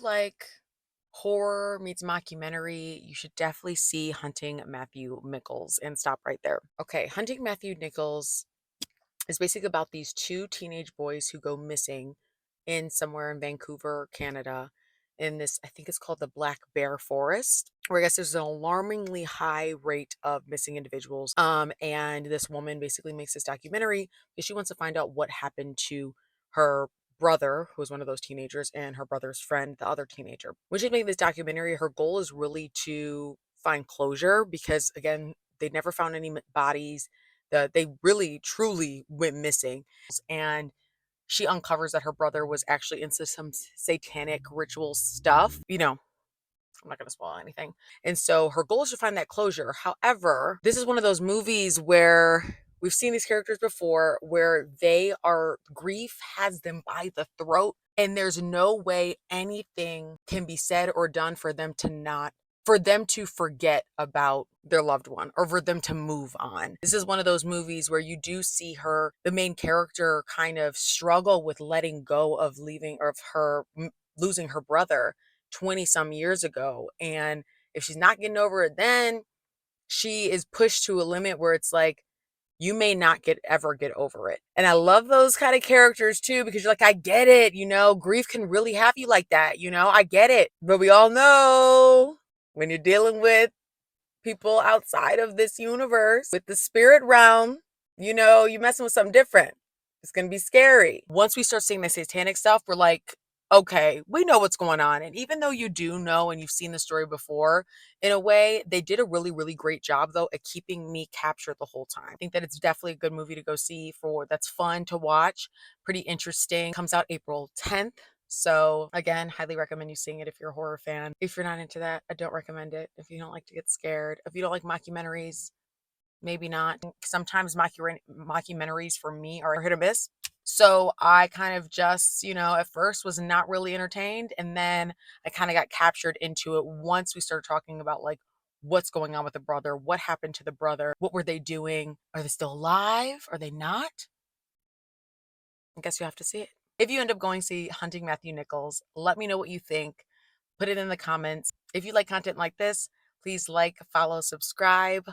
Like horror meets mockumentary, you should definitely see Hunting Matthew Nichols and stop right there. Okay, Hunting Matthew Nichols is basically about these two teenage boys who go missing in somewhere in Vancouver, Canada, in this, I think it's called the Black Bear Forest, where I guess there's an alarmingly high rate of missing individuals. And this woman basically makes this documentary because she wants to find out what happened to her brother, who was one of those teenagers, and her brother's friend, the other teenager. When she's making this documentary, her goal is really to find closure because, again, they never found any bodies. They really truly went missing, and she uncovers that her brother was actually into some satanic ritual stuff. I'm not going to spoil anything. And so her goal is to find that closure. However, this is one of those movies where we've seen these characters before where grief has them by the throat, and there's no way anything can be said or done for them to forget about their loved one or for them to move on. This is one of those movies where you do see the main character, kind of struggle with letting go of losing her brother 20 some years ago. And if she's not getting over it, then she is pushed to a limit where it's like, you may not ever get over it. And I love those kind of characters too, because you're like, I get it, grief can really have you like that, I get it. But we all know when you're dealing with people outside of this universe, with the spirit realm, you're messing with something different. It's going to be scary. Once we start seeing the satanic stuff, we're like, okay, we know what's going on. And even though you do know and you've seen the story before, in a way, they did a really, really great job, though, at keeping me captured the whole time. I think that it's definitely a good movie to go see that's fun to watch, pretty interesting. Comes out April 10th. So again, highly recommend you seeing it if you're a horror fan. If you're not into that, I don't recommend it. If you don't like to get scared, if you don't like mockumentaries, maybe not. Sometimes mockumentaries for me are hit or miss. So I kind of just, at first was not really entertained. And then I kind of got captured into it once we started talking about like what's going on with the brother, what happened to the brother, what were they doing? Are they still alive? Are they not? I guess you have to see it. If you end up going to see Hunting Matthew Nichols, let me know what you think. Put it in the comments. If you like content like this, please like, follow, subscribe.